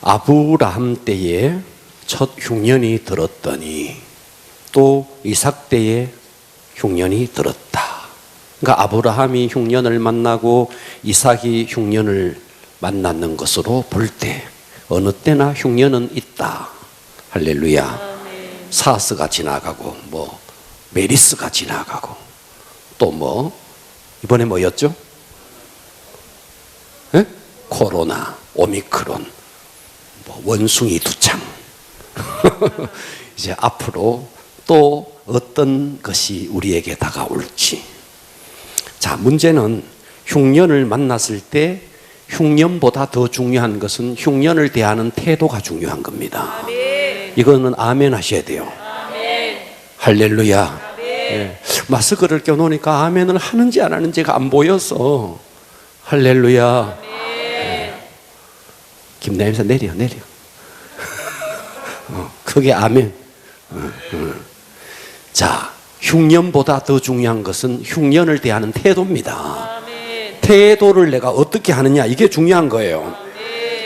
아브라함 때에 첫 흉년이 들었더니 또 이삭 때에 흉년이 들었다. 그러니까 아브라함이 흉년을 만나고 이삭이 흉년을 만났는 것으로 볼 때 어느 때나 흉년은 있다. 할렐루야. 사스가 지나가고 뭐 메리스가 지나가고 또 뭐 이번에 뭐였죠? 에? 코로나, 오미크론, 뭐 원숭이 두창. 이제 앞으로 또 어떤 것이 우리에게 다가올지. 자, 문제는 흉년을 만났을 때 흉년보다 더 중요한 것은 흉년을 대하는 태도가 중요한 겁니다. 아멘. 이거는 아멘 하셔야 돼요. 아멘. 할렐루야. 예. 마스크를 껴놓으니까 아멘을 하는지 안 하는지가 안 보여서. 할렐루야. 예. 김나임사 내려. 크게 아멘. 자, 흉년보다 더 중요한 것은 흉년을 대하는 태도입니다. 태도를 내가 어떻게 하느냐, 이게 중요한 거예요.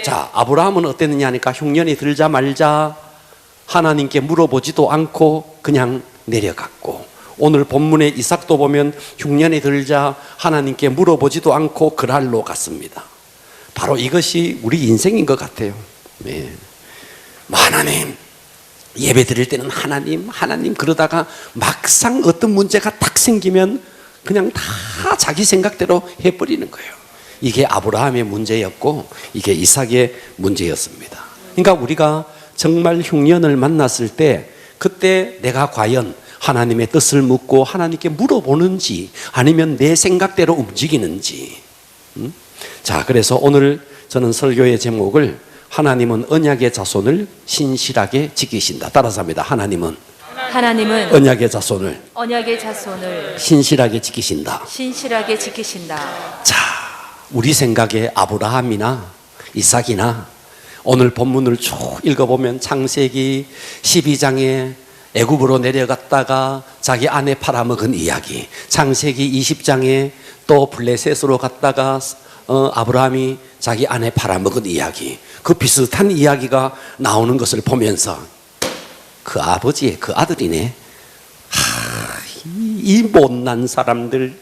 자, 아브라함은 어땠느냐 하니까 흉년이 들자 말자 하나님께 물어보지도 않고 그냥 내려갔고, 오늘 본문의 이삭도 보면 흉년이 들자 하나님께 물어보지도 않고 그랄로 갔습니다. 바로 이것이 우리 인생인 것 같아요. 네. 하나님, 예배 드릴 때는 하나님 그러다가 막상 어떤 문제가 딱 생기면 그냥 다 자기 생각대로 해버리는 거예요. 이게 아브라함의 문제였고 이게 이삭의 문제였습니다. 그러니까 우리가 정말 흉년을 만났을 때 그때 내가 과연 하나님의 뜻을 묻고 하나님께 물어보는지 아니면 내 생각대로 움직이는지. 자, 그래서 오늘 저는 설교의 제목을 하나님은 언약의 자손을 신실하게 지키신다. 따라서 합니다. 하나님은 언약의 자손을 신실하게 지키신다. 자, 우리 생각에 아브라함이나 이삭이나 오늘 본문을 쭉 읽어보면 창세기 12장에 애굽으로 내려갔다가 자기 아내 팔아먹은 이야기, 창세기 20장에 또 블레셋으로 갔다가 아브라함이 자기 아내 팔아먹은 이야기, 그 비슷한 이야기가 나오는 것을 보면서 그 아버지의 그 아들이네. 이 못난 사람들,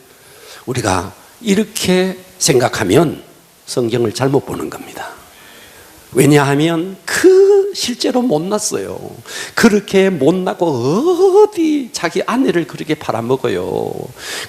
우리가 이렇게 생각하면 성경을 잘못 보는 겁니다. 왜냐하면 실제로 못났어요. 그렇게 못나고 어디 자기 아내를 그렇게 팔아먹어요.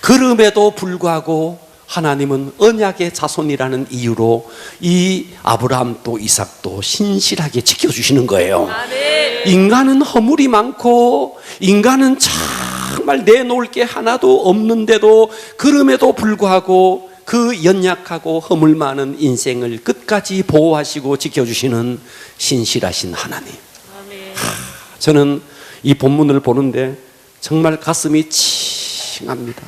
그럼에도 불구하고 하나님은 언약의 자손이라는 이유로 이 아브라함도 이삭도 신실하게 지켜주시는 거예요. 아멘. 인간은 허물이 많고 인간은 정말 내놓을 게 하나도 없는데도 그럼에도 불구하고 그 연약하고 허물 많은 인생을 끝까지 보호하시고 지켜주시는 신실하신 하나님. 아멘. 저는 이 본문을 보는데 정말 가슴이 칭합니다.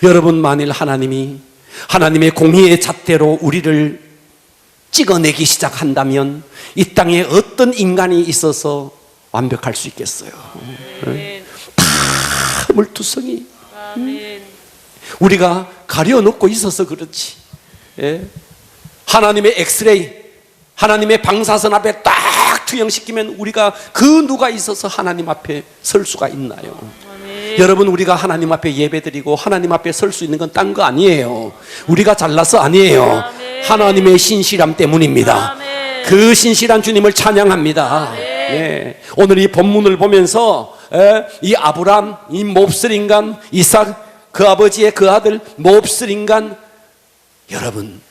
여러분, 만일 하나님의 공의의 잣대로 우리를 찍어내기 시작한다면 이 땅에 어떤 인간이 있어서 완벽할 수 있겠어요? 다 물투성이. 우리가 가려놓고 있어서 그렇지. 하나님의 엑스레이, 하나님의 방사선 앞에 딱 투영시키면 우리가 그 누가 있어서 하나님 앞에 설 수가 있나요? 여러분, 우리가 하나님 앞에 예배드리고 하나님 앞에 설 수 있는 건 딴 거 아니에요. 우리가 잘나서 아니에요. 하나님의 신실함 때문입니다. 그 신실한 주님을 찬양합니다. 네. 오늘 이 본문을 보면서 이 아브람, 이 몹쓸 인간 이삭, 그 아버지의 그 아들 몹쓸 인간, 여러분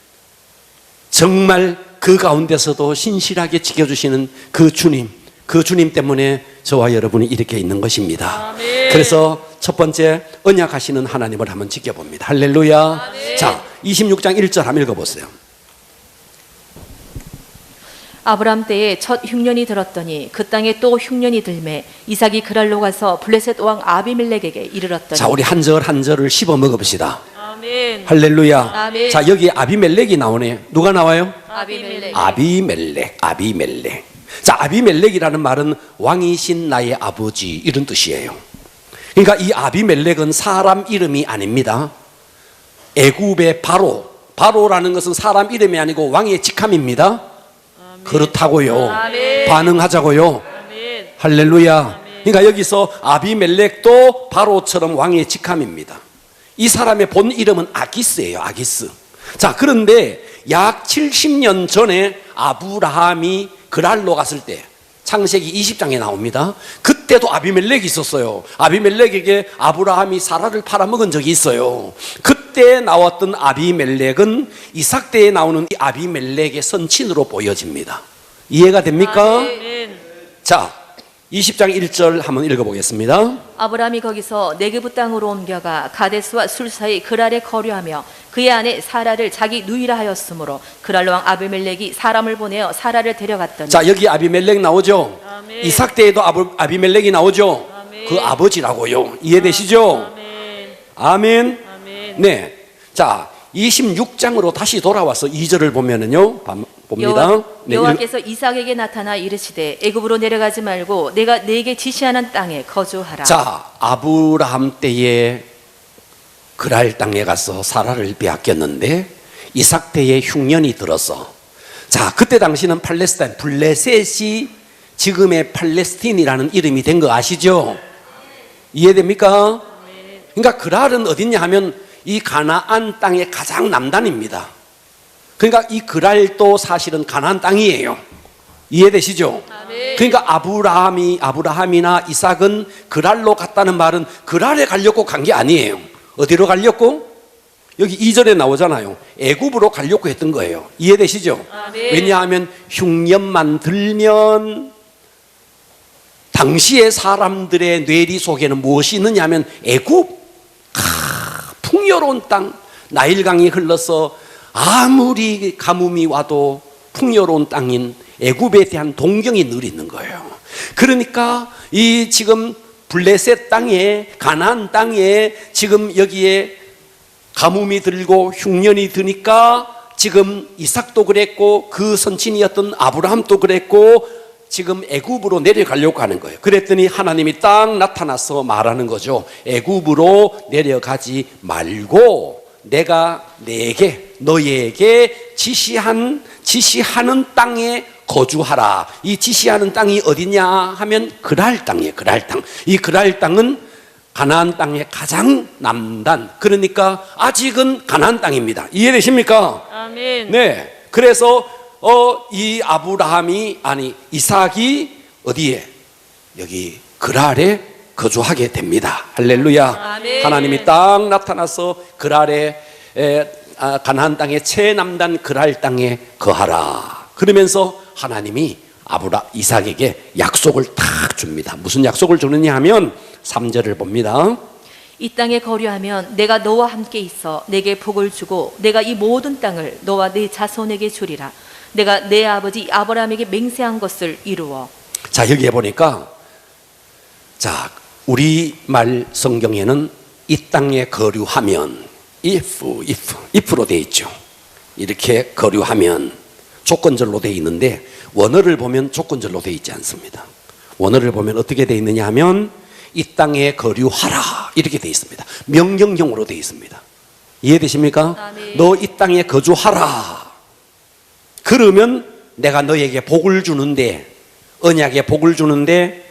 정말 그 가운데서도 신실하게 지켜주시는 그 주님 때문에 저와 여러분이 이렇게 있는 것입니다. 아멘. 그래서 첫 번째, 언약하시는 하나님을 한번 지켜봅니다. 할렐루야. 아멘. 자, 26장 1절 한번 읽어보세요. 아브람 때에 첫 흉년이 들었더니 그 땅에 또 흉년이 들매 이삭이 그랄로 가서 블레셋 왕 아비멜렉에게 이르렀더니. 자, 우리 한 절 한 절을 씹어 먹어봅시다. 아멘. 할렐루야. 아멘. 자, 여기 아비멜렉이 나오네. 누가 나와요? 아비멜렉. 아비멜렉. 자, 아비멜렉이라는 말은 왕이신 나의 아버지, 이런 뜻이에요. 그러니까 이 아비멜렉은 사람 이름이 아닙니다. 애굽의 바로라는 것은 사람 이름이 아니고 왕의 직함입니다. 그렇다고요. 아멘. 반응하자고요. 아멘. 할렐루야. 그러니까 여기서 아비멜렉도 바로처럼 왕의 직함입니다. 이 사람의 본 이름은 아기스예요. 아기스. 자, 그런데 약 70년 전에 아브라함이 그랄로 갔을 때 창세기 20장에 나옵니다. 그때도 아비멜렉이 있었어요. 아비멜렉에게 아브라함이 사라를 팔아먹은 적이 있어요. 그때 나왔던 아비멜렉은 이삭 때에 나오는 이 아비멜렉의 선친으로 보여집니다. 이해가 됩니까? 아멘. 자, 20장 1절 한번 읽어보겠습니다. 아브라함이 거기서 네게부 땅으로 옮겨가 가데스와 술 사이 그랄에 거류하며 그의 아내 사라를 자기 누이라 하였으므로 그랄로 왕 아비멜렉이 사람을 보내어 사라를 데려갔더니. 자, 여기 아비멜렉 나오죠? 아멘. 이삭 때에도 아비멜렉이 나오죠? 아멘. 그 아버지라고요. 이해되시죠? 아멘. 아멘. 아멘. 네. 자, 26장으로 다시 돌아와서 2절을 보면은요. 봅니다. 네, 여호와께서 이삭에게 나타나 이르시되 애굽으로 내려가지 말고 내가 네게 지시하는 땅에 거주하라. 자, 아브라함 때에 그랄 땅에 가서 사라를 빼앗겼는데 이삭 때에 흉년이 들어서, 자, 그때 당시는 팔레스타인 블레셋이 지금의 팔레스틴이라는 이름이 된 거 아시죠? 이해됩니까? 그러니까 그랄은 어딨냐 하면 이 가나안 땅의 가장 남단입니다. 그러니까 이 그랄도 사실은 가나안 땅이에요. 이해되시죠? 아멘. 그러니까 아브라함이나 이삭은 그랄로 갔다는 말은 그랄에 가려고 간 게 아니에요. 어디로 가려고? 여기 2절에 나오잖아요. 애굽으로 가려고 했던 거예요. 이해되시죠? 아멘. 왜냐하면 흉년만 들면 당시의 사람들의 뇌리 속에는 무엇이 있느냐면 애굽, 풍요로운 땅, 나일강이 흘러서 아무리 가뭄이 와도 풍요로운 땅인 애굽에 대한 동경이 늘 있는 거예요. 그러니까 이 지금 블레셋 땅에, 가나안 땅에 지금 여기에 가뭄이 들고 흉년이 드니까 지금 이삭도 그랬고 그 선친이었던 아브라함도 그랬고 지금 애굽으로 내려가려고 하는 거예요. 그랬더니 하나님이 딱 나타나서 말하는 거죠. 애굽으로 내려가지 말고 내가 너희에게 지시하는 땅에 거주하라. 이 지시하는 땅이 어디냐 하면 그랄 땅이에요. 그랄 땅. 이 그랄 땅은 가나안 땅의 가장 남단, 그러니까 아직은 가나안 땅입니다. 이해되십니까? 아멘. 네. 그래서 이 이삭이 어디에? 여기 그랄에 거주하게 됩니다. 할렐루야. 아멘. 하나님이 딱 나타나서 그랄에 가나안 땅의 최남단 그랄 땅에 거하라. 그러면서 하나님이 이삭에게 약속을 탁 줍니다. 무슨 약속을 주느냐 하면 3절을 봅니다. 이 땅에 거류하면 내가 너와 함께 있어 내게 복을 주고 내가 이 모든 땅을 너와 네 자손에게 주리라. 내가 내 아버지 아브라함에게 맹세한 것을 이루어. 자, 여기에 보니까, 자, 우리말 성경에는 이 땅에 거류하면 if로 되어 있죠. 이렇게 거류하면 조건절로 되어 있는데 원어를 보면 조건절로 되어 있지 않습니다. 원어를 보면 어떻게 되어 있느냐 하면 이 땅에 거류하라 이렇게 되어 있습니다. 명령형으로 되어 있습니다. 이해되십니까? 아멘. 너 이 땅에 거주하라. 그러면 내가 너에게 복을 주는데, 언약의 복을 주는데,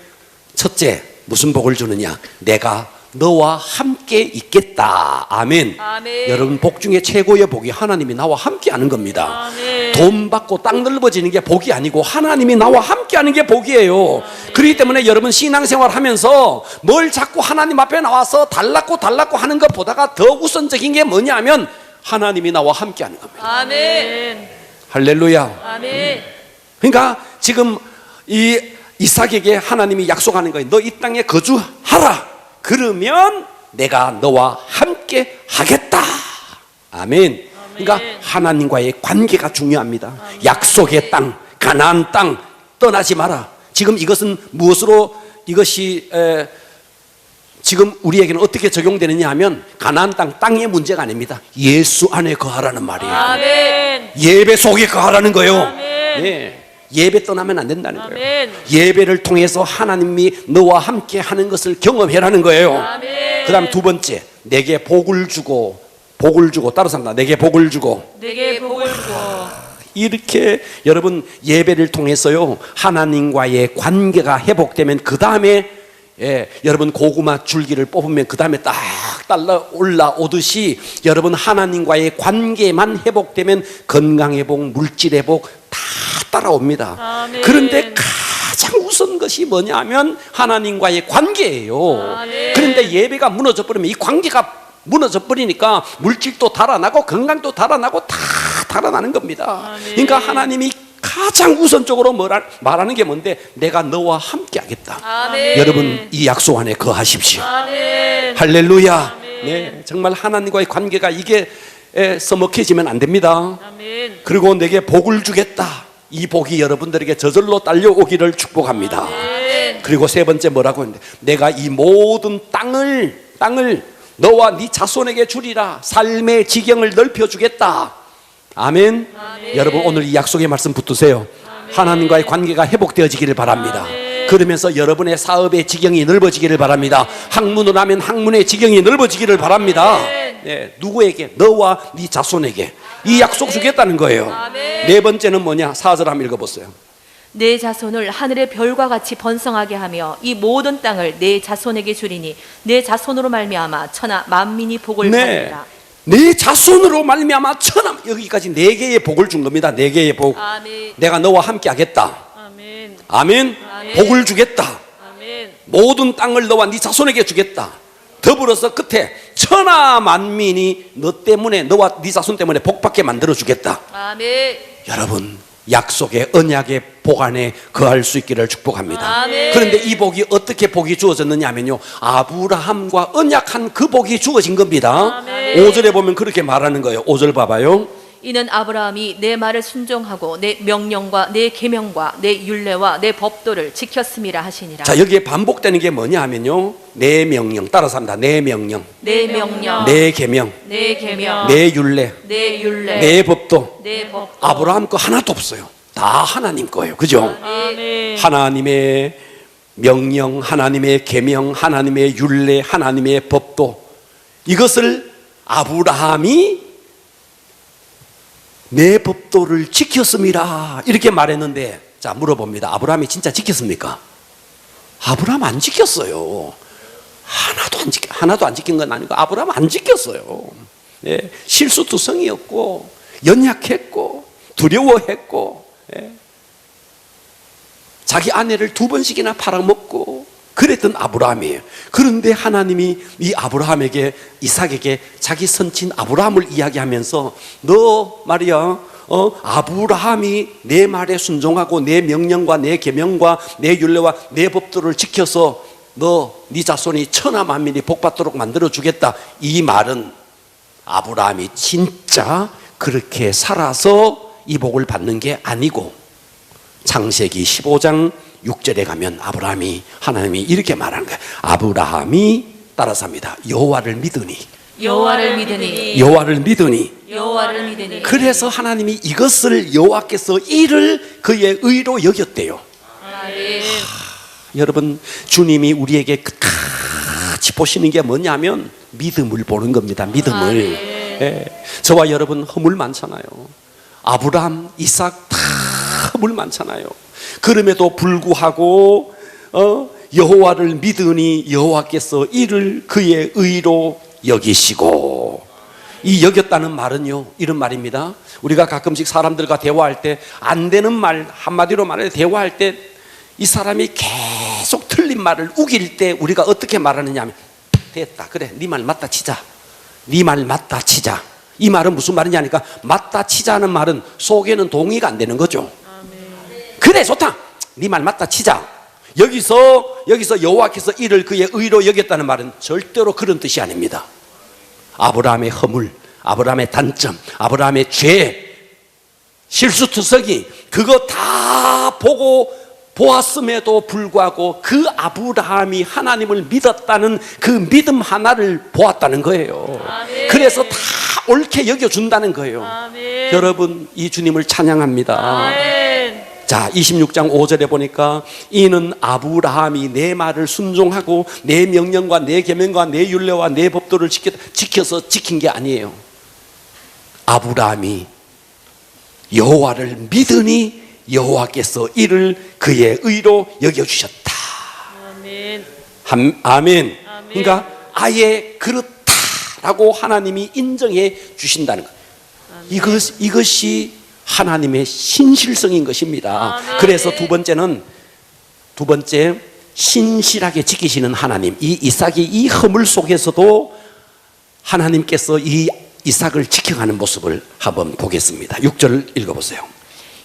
첫째 무슨 복을 주느냐? 내가 너와 함께 있겠다. 아멘. 아멘. 여러분, 복 중에 최고의 복이 하나님이 나와 함께 하는 겁니다. 아멘. 돈 받고 땅 넓어지는 게 복이 아니고 하나님이 나와 함께 하는 게 복이에요. 그렇기 때문에 여러분 신앙생활 하면서 뭘 자꾸 하나님 앞에 나와서 달라고 하는 것보다가 더 우선적인 게 뭐냐면 하나님이 나와 함께 하는 겁니다. 아멘. 할렐루야. 아멘. 그러니까 지금 이 이삭에게 하나님이 약속하는 거예요. 너 이 땅에 거주하라. 그러면 내가 너와 함께 하겠다. 아멘. 그러니까 하나님과의 관계가 중요합니다. 약속의 땅, 가나안 땅 떠나지 마라. 지금 이것은 무엇으로 이것이 지금 우리에게는 어떻게 적용되느냐 하면 가나안 땅의 문제가 아닙니다. 예수 안에 거하라는 말이에요. 아멘. 예배 속에 거하라는 거예요. 아멘. 네. 예배 떠나면 안 된다는 거예요. 아멘. 예배를 통해서 하나님이 너와 함께 하는 것을 경험해라는 거예요. 아멘. 그 다음 두 번째, 내게 복을 주고 따로 산다. 내게 복을 주고. 내게 복을 주어. 이렇게 여러분 예배를 통해서요 하나님과의 관계가 회복되면 그 다음에 여러분 고구마 줄기를 뽑으면 그 다음에 딱 달라 올라오듯이 여러분 하나님과의 관계만 회복되면 건강 회복, 물질 회복 다 따라옵니다. 아멘. 그런데 가장 우선 것이 뭐냐면 하나님과의 관계예요. 아멘. 그런데 예배가 무너져 버리면 이 관계가 무너져 버리니까 물질도 달아나고 건강도 달아나고 다 달아나는 겁니다. 아멘. 그러니까 하나님이 가장 우선적으로 말하는 게 뭔데? 내가 너와 함께 하겠다. 아멘. 여러분 이 약속 안에 거하십시오. 아멘. 할렐루야. 아멘. 네, 정말 하나님과의 관계가 이게 서먹해지면 안 됩니다. 아멘. 그리고 내게 복을 주겠다. 이 복이 여러분들에게 저절로 딸려오기를 축복합니다. 아멘. 그리고 세 번째 뭐라고 했는데 내가 이 모든 땅을 너와 네 자손에게 주리라. 삶의 지경을 넓혀주겠다. 아멘. 아멘. 여러분 오늘 이 약속의 말씀 붙드세요. 아멘. 하나님과의 관계가 회복되어지기를 바랍니다. 아멘. 그러면서 여러분의 사업의 지경이 넓어지기를 바랍니다. 학문을 하면 학문의 지경이 넓어지기를 바랍니다. 아멘. 네, 누구에게? 너와 네 자손에게 이 약속 주겠다는 거예요. 아멘. 네 번째는 뭐냐? 4절 한번 읽어보세요. 내 자손을 하늘의 별과 같이 번성하게 하며 이 모든 땅을 내 자손에게 주리니 내 자손으로 말미암아 천하 만민이 복을 받으리라. 내 자손으로 말미암아 천하, 여기까지 네 개의 복을 준 겁니다. 네 개의 복. 아멘. 내가 너와 함께 하겠다. 아멘. 아멘. 아멘. 복을 주겠다. 아멘. 모든 땅을 너와 네 자손에게 주겠다. 더불어서 끝에 천하 만민이 너 때문에, 너와 네 자손 때문에 복받게 만들어 주겠다. 아멘. 여러분 약속의 언약의 복 안에 거할 수 있기를 축복합니다. 아멘. 그런데 이 복이 어떻게 복이 주어졌느냐 하면요 아브라함과 언약한 그 복이 주어진 겁니다. 아멘. 5절에 보면 그렇게 말하는 거예요. 5절 봐봐요. 이는 아브라함이 내 말을 순종하고 내 명령과 내 계명과 내 율례와 내 법도를 지켰음이라 하시니라. 자 여기에 반복되는 게 뭐냐 하면요 내 명령 따라서 합니다. 내 명령, 내 명령, 내 계명, 내 계명, 내 율례, 내 율례, 내 법도 내 법도. 아브라함 거 하나도 없어요. 다 하나님 거예요. 그죠? 아멘. 하나님의 명령, 하나님의 계명, 하나님의 율례, 하나님의 법도 이것을 아브라함이 내 법도를 지켰음이라 이렇게 말했는데 자 물어봅니다. 아브라함이 진짜 지켰습니까? 아브라함 안 지켰어요. 하나도 안 지킨 건 아니고 아브라함 안 지켰어요. 예, 실수투성이었고 연약했고 두려워했고 자기 아내를 2번씩이나 팔아먹고 그랬던 아브라함이에요. 그런데 하나님이 이 아브라함에게 이삭에게 자기 선친 아브라함을 이야기하면서 너 말이야 아브라함이 내 말에 순종하고 내 명령과 내 계명과 내 율례와 내 법도를 지켜서 네 자손이 천하 만민이 복받도록 만들어 주겠다. 이 말은 아브라함이 진짜 그렇게 살아서 이 복을 받는 게 아니고 창세기 15장 6절에 가면 하나님이 이렇게 말하는 거예요. 아브라함이 따라서 합니다. 여호와를 믿으니 여호와를 믿으니 여호와를 믿으니 여호와를 믿으니 그래서 하나님이 이것을 여호와께서 이를 그의 의로 여겼대요. 아멘. 여러분 주님이 우리에게 같이 보시는 게 뭐냐면 믿음을 보는 겁니다. 믿음을. 예. 저와 여러분 허물 많잖아요. 아브라함, 이삭 다 허물 많잖아요. 그럼에도 불구하고 여호와를 믿으니 여호와께서 이를 그의 의로 여기시고 이 여겼다는 말은요 이런 말입니다. 우리가 가끔씩 사람들과 대화할 때 안 되는 말 한마디로 말해 대화할 때 이 사람이 계속 틀린 말을 우길 때 우리가 어떻게 말하느냐 하면 됐다 그래 네 말 맞다 치자 네 말 맞다 치자 이 말은 무슨 말이냐니까 맞다 치자는 말은 속에는 동의가 안 되는 거죠. 그래 좋다 네 말 맞다 치자 여기서 여호와께서 이를 그의 의로 여겼다는 말은 절대로 그런 뜻이 아닙니다. 아브라함의 허물, 아브라함의 단점, 아브라함의 죄, 실수투성이 그거 다 보았음에도 불구하고 그 아브라함이 하나님을 믿었다는 그 믿음 하나를 보았다는 거예요. 아멘. 그래서 다 옳게 여겨준다는 거예요. 아멘. 여러분 이 주님을 찬양합니다. 아멘. 자 26장 5절에 보니까 이는 아브라함이 내 말을 순종하고 내 명령과 내 계명과 내 율례와 내 법도를 지켜서 지킨 게 아니에요. 아브라함이 여호와를 믿으니 여호와께서 이를 그의 의로 여겨주셨다. 아멘. 아멘. 그러니까 아예 그렇다라고 하나님이 인정해 주신다는 것. 이것이 하나님의 신실성인 것입니다. 아멘. 그래서 두 번째 신실하게 지키시는 하나님. 이 이삭이 이 허물 속에서도 하나님께서 이 이삭을 지켜가는 모습을 한번 보겠습니다. 6절 읽어보세요.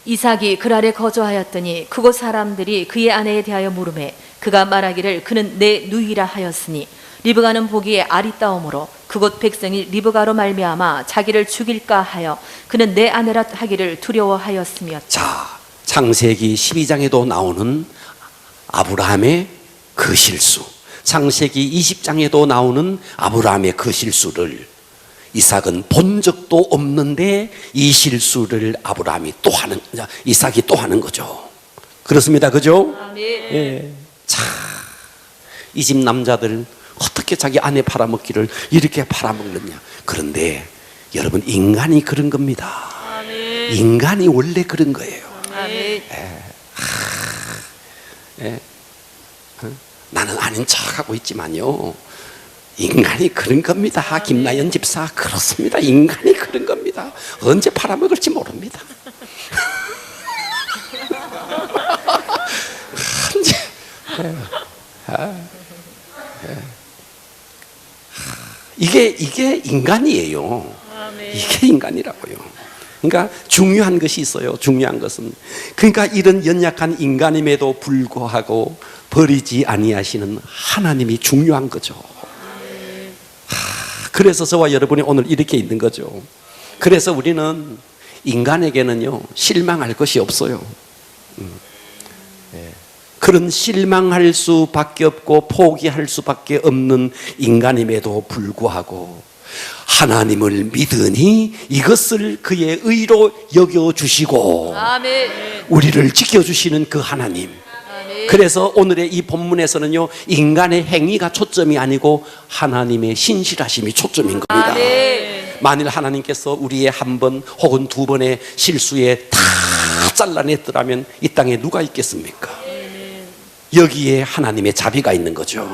이삭이 그랄에 거주하였더니 그곳 사람들이 그의 아내에 대하여 물으매 그가 말하기를 그는 내 누이라 하였으니 리브가는 보기에 아리따움으로 그곳 백성이 리브가로 말미암아 자기를 죽일까 하여 그는 내 아내라 하기를 두려워하였으며. 자, 창세기 12장에도 나오는 아브라함의 그 실수, 창세기 20장에도 나오는 아브라함의 그 실수를 이삭은 본 적도 없는데 이 실수를 이삭이 또 하는 거죠. 그렇습니다. 그죠? 아멘. 예. 자, 이 집 남자들 어떻게 자기 아내 팔아먹기를 이렇게 팔아먹느냐. 그런데 여러분, 인간이 그런 겁니다. 아멘. 인간이 원래 그런 거예요. 아멘. 나는 아닌 척하고 있지만요, 인간이 그런 겁니다. 김나연 집사, 그렇습니다. 인간이 그런 겁니다. 언제 팔아먹을지 모릅니다. 이게 인간이에요. 이게 인간이라고요. 그러니까 중요한 것이 있어요. 중요한 것은, 그러니까 이런 연약한 인간임에도 불구하고 버리지 아니하시는 하나님이 중요한 거죠. 그래서 저와 여러분이 오늘 이렇게 있는 거죠. 그래서 우리는 인간에게는요, 실망할 것이 없어요. 그런 실망할 수밖에 없고 포기할 수밖에 없는 인간임에도 불구하고 하나님을 믿으니 이것을 그의 의로 여겨주시고 아멘. 우리를 지켜주시는 그 하나님. 그래서 오늘의 이 본문에서는요, 인간의 행위가 초점이 아니고 하나님의 신실하심이 초점인 겁니다. 아멘. 만일 하나님께서 우리의 한 번 혹은 두 번의 실수에 다 잘라냈더라면 이 땅에 누가 있겠습니까? 여기에 하나님의 자비가 있는 거죠.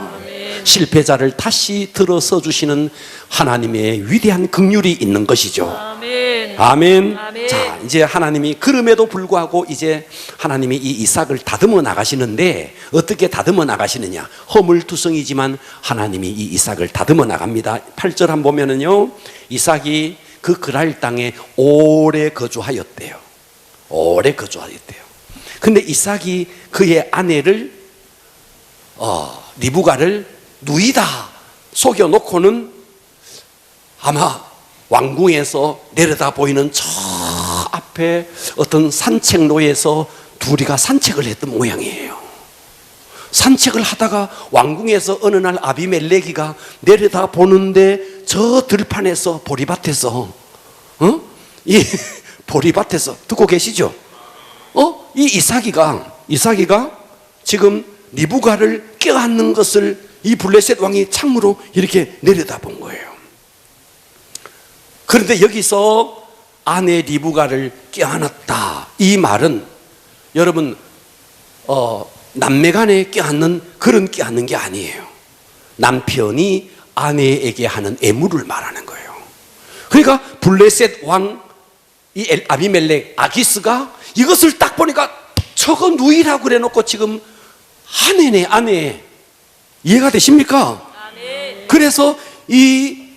실패자를 다시 들어서 주시는 하나님의 위대한 긍휼이 있는 것이죠. 아멘. 아멘. 아멘. 자, 이제 하나님이 그럼에도 불구하고 이제 하나님이 이 이삭을 다듬어 나가시는데 어떻게 다듬어 나가시느냐? 허물투성이지만 하나님이 이 이삭을 다듬어 나갑니다. 8절 한번 보면은요, 이삭이 그 그랄 땅에 오래 거주하였대요. 오래 거주하였대요. 근데 이삭이 그의 아내를 리브가를 누이다 속여놓고는 아마 왕궁에서 내려다 보이는 저 앞에 어떤 산책로에서 둘이가 산책을 했던 모양이에요. 산책을 하다가 왕궁에서 어느 날 아비멜레기가 내려다 보는데 저 들판에서 보리밭에서 이 보리밭에서 듣고 계시죠? 이 이삭이가 지금 리브가를 껴안는 것을 이 블레셋 왕이 창으로 이렇게 내려다본 거예요. 그런데 여기서 아내 리브가를 껴안았다, 이 말은 여러분 남매간에 껴안는 그런 껴안는 게 아니에요. 남편이 아내에게 하는 애무를 말하는 거예요. 그러니까 블레셋 왕 이 아비멜렉 아기스가 이것을 딱 보니까 저거 누이라고 그래 놓고 지금 아내네, 아내. 이해가 되십니까? 아멘. 그래서 이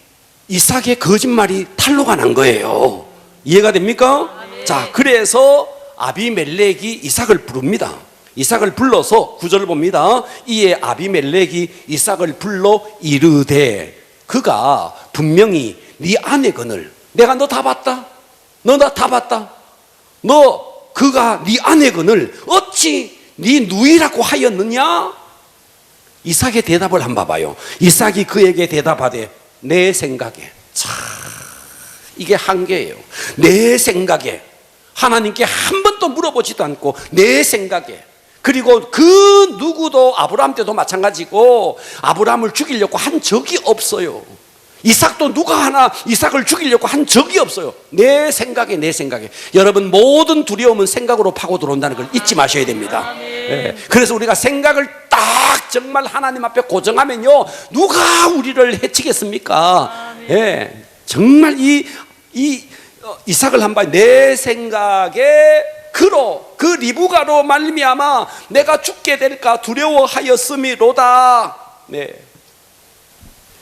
이삭의 거짓말이 탄로가 난 거예요. 이해가 됩니까? 아멘. 자, 그래서 아비멜렉이 이삭을 부릅니다. 이삭을 불러서 9절을 봅니다. 이에 아비멜렉이 이삭을 불러 이르되, 그가 분명히 네 아내건을 내가 너 다 봤다. 너 나 다 봤다. 그가 네 아내건을 어찌 네 누이라고 하였느냐? 이삭의 대답을 한번 봐봐요. 이삭이 그에게 대답하되 내 생각에. 참, 이게 한계예요. 내 생각에. 하나님께 한 번도 물어보지도 않고 내 생각에. 그리고 그 누구도 아브라함 때도 마찬가지고 아브라함을 죽이려고 한 적이 없어요. 이삭도 누가 하나 이삭을 죽이려고 한 적이 없어요. 내 생각에. 여러분, 모든 두려움은 생각으로 파고 들어온다는 걸 잊지 마셔야 됩니다. 예. 그래서 우리가 생각을 딱 정말 하나님 앞에 고정하면요, 누가 우리를 해치겠습니까? 예. 정말 이삭을 한 번 내 생각에 그 리브가로 말미암아 내가 죽게 될까 두려워하였음이로다. 네.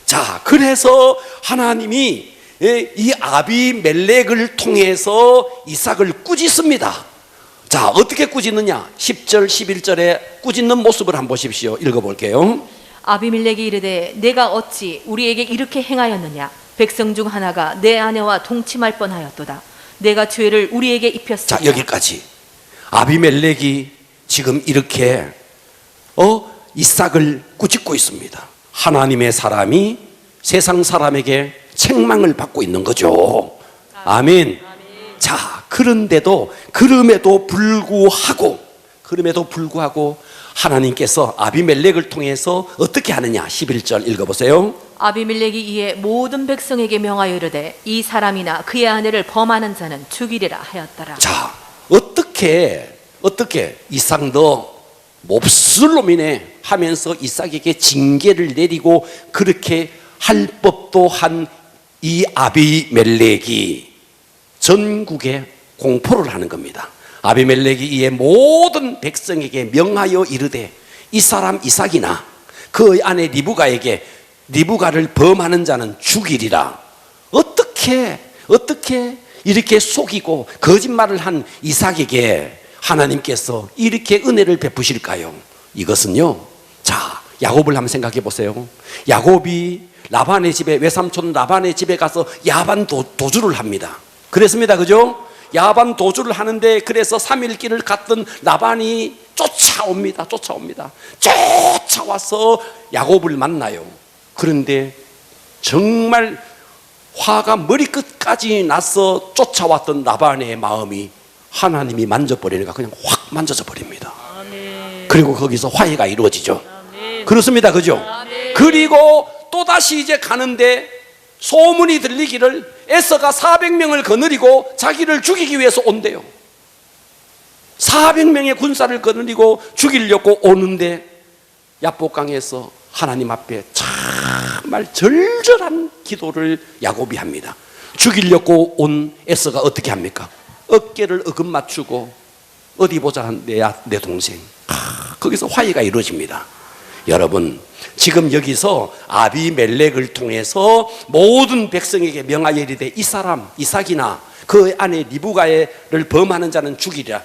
자, 그래서 하나님이 이 아비멜렉을 통해서 이삭을 꾸짖습니다. 자, 어떻게 꾸짖느냐? 10절 11절에 꾸짖는 모습을 한번 보십시오. 읽어볼게요. 아비멜렉이 이르되 내가 어찌 우리에게 이렇게 행하였느냐? 백성 중 하나가 내 아내와 동침할 뻔하였도다. 내가 죄를 우리에게 입혔으리라. 자, 여기까지. 아비멜렉이 지금 이렇게 이삭을 꾸짖고 있습니다. 하나님의 사람이 세상 사람에게 책망을 받고 있는 거죠. 아멘. 자, 그럼에도 불구하고 하나님께서 아비멜렉을 통해서 어떻게 하느냐? 11절 읽어보세요. 아비멜렉이 이에 모든 백성에게 명하여 이르되 이 사람이나 그의 아내를 범하는 자는 죽이리라 하였더라. 자, 어떻게 이삭 너 몹쓸 놈이네 하면서 이삭에게 징계를 내리고 그렇게 할 법도 한 이 아비멜렉이 전국에 공포를 하는 겁니다. 아비멜렉이 이에 모든 백성에게 명하여 이르되 이 사람 이삭이나 그의 아내 리브가를 범하는 자는 죽이리라. 어떻게 이렇게 속이고 거짓말을 한 이삭에게 하나님께서 이렇게 은혜를 베푸실까요? 이것은요, 자, 야곱을 한번 생각해 보세요. 야곱이 라반의 집에, 외삼촌 라반의 집에 가서 야반 도주를 합니다. 그랬습니다. 그죠? 야반 도주를 하는데, 그래서 3일 길을 갔던 라반이 쫓아옵니다. 쫓아와서 야곱을 만나요. 그런데 정말 화가 머리끝까지 나서 쫓아왔던 라반의 마음이 하나님이 만져버리니까 그냥 확 만져져 버립니다. 아멘. 그리고 거기서 화해가 이루어지죠. 아멘. 그렇습니다. 그죠? 아멘. 그리고 또다시 이제 가는데 소문이 들리기를 에서가 400명을 거느리고 자기를 죽이기 위해서 온대요. 400명의 군사를 거느리고 죽이려고 오는데 야복강에서 하나님 앞에 정말 절절한 기도를 야곱이 합니다. 죽이려고 온 에서가 어떻게 합니까? 어깨를 어금 맞추고 어디 보자 내 동생. 거기서 화해가 이루어집니다. 여러분, 지금 여기서 아비멜렉을 통해서 모든 백성에게 명하여 이르되 이 사람 이삭이나 그 아내 리브가를 범하는 자는 죽이리라.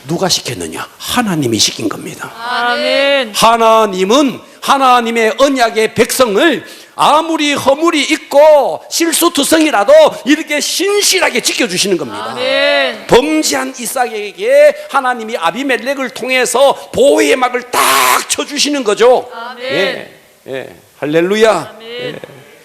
누가 시켰느냐? 하나님이 시킨 겁니다. 아멘. 하나님은 하나님의 언약의 백성을 아무리 허물이 있고 실수투성이라도 이렇게 신실하게 지켜주시는 겁니다. 아멘. 범죄한 이삭에게 하나님이 아비멜렉을 통해서 보호의 막을 딱 쳐주시는 거죠. 아멘. 예, 할렐루야. 아멘. 예.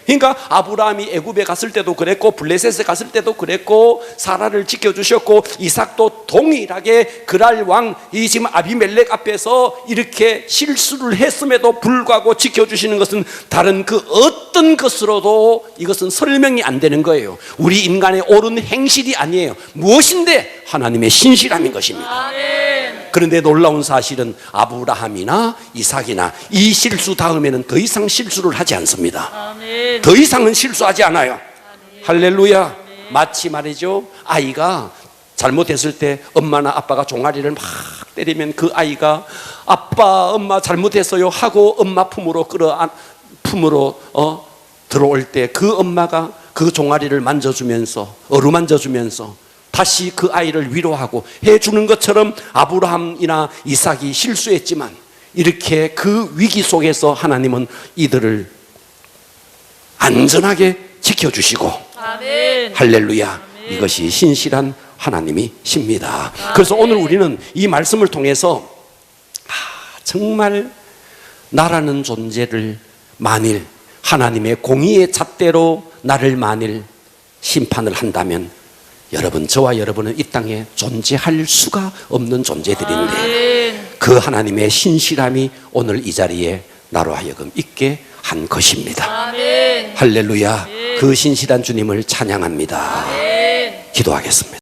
그러니까 아브라함이 애굽에 갔을 때도 그랬고 블레셋에 갔을 때도 그랬고 사라를 지켜주셨고 이삭도 동일하게 그랄 왕 이 지금 아비멜렉 앞에서 이렇게 실수를 했음에도 불구하고 지켜주시는 것은 다른 그 어떤 것으로도 이것은 설명이 안 되는 거예요. 우리 인간의 옳은 행실이 아니에요. 무엇인데? 하나님의 신실함인 것입니다. 아멘. 그런데 놀라운 사실은 아브라함이나 이삭이나 이 실수 다음에는 더 이상 실수를 하지 않습니다. 아멘. 더 이상은 실수하지 않아요. 아멘. 할렐루야. 아멘. 마치 말이죠, 아이가 잘못했을 때 엄마나 아빠가 종아리를 막 때리면 그 아이가 아빠 엄마 잘못했어요 하고 엄마 품으로 들어올 때 그 엄마가 그 종아리를 만져주면서 어루만져주면서 다시 그 아이를 위로하고 해주는 것처럼 아브라함이나 이삭이 실수했지만 이렇게 그 위기 속에서 하나님은 이들을 안전하게 지켜주시고. 아멘. 할렐루야. 아멘. 이것이 신실한 하나님이십니다. 그래서 오늘 우리는 이 말씀을 통해서 정말 나라는 존재를 만일 하나님의 공의의 잣대로 나를 만일 심판을 한다면 여러분, 저와 여러분은 이 땅에 존재할 수가 없는 존재들인데 그 하나님의 신실함이 오늘 이 자리에 나로 하여금 있게 한 것입니다. 아멘. 할렐루야. 그 신실한 주님을 찬양합니다. 기도하겠습니다.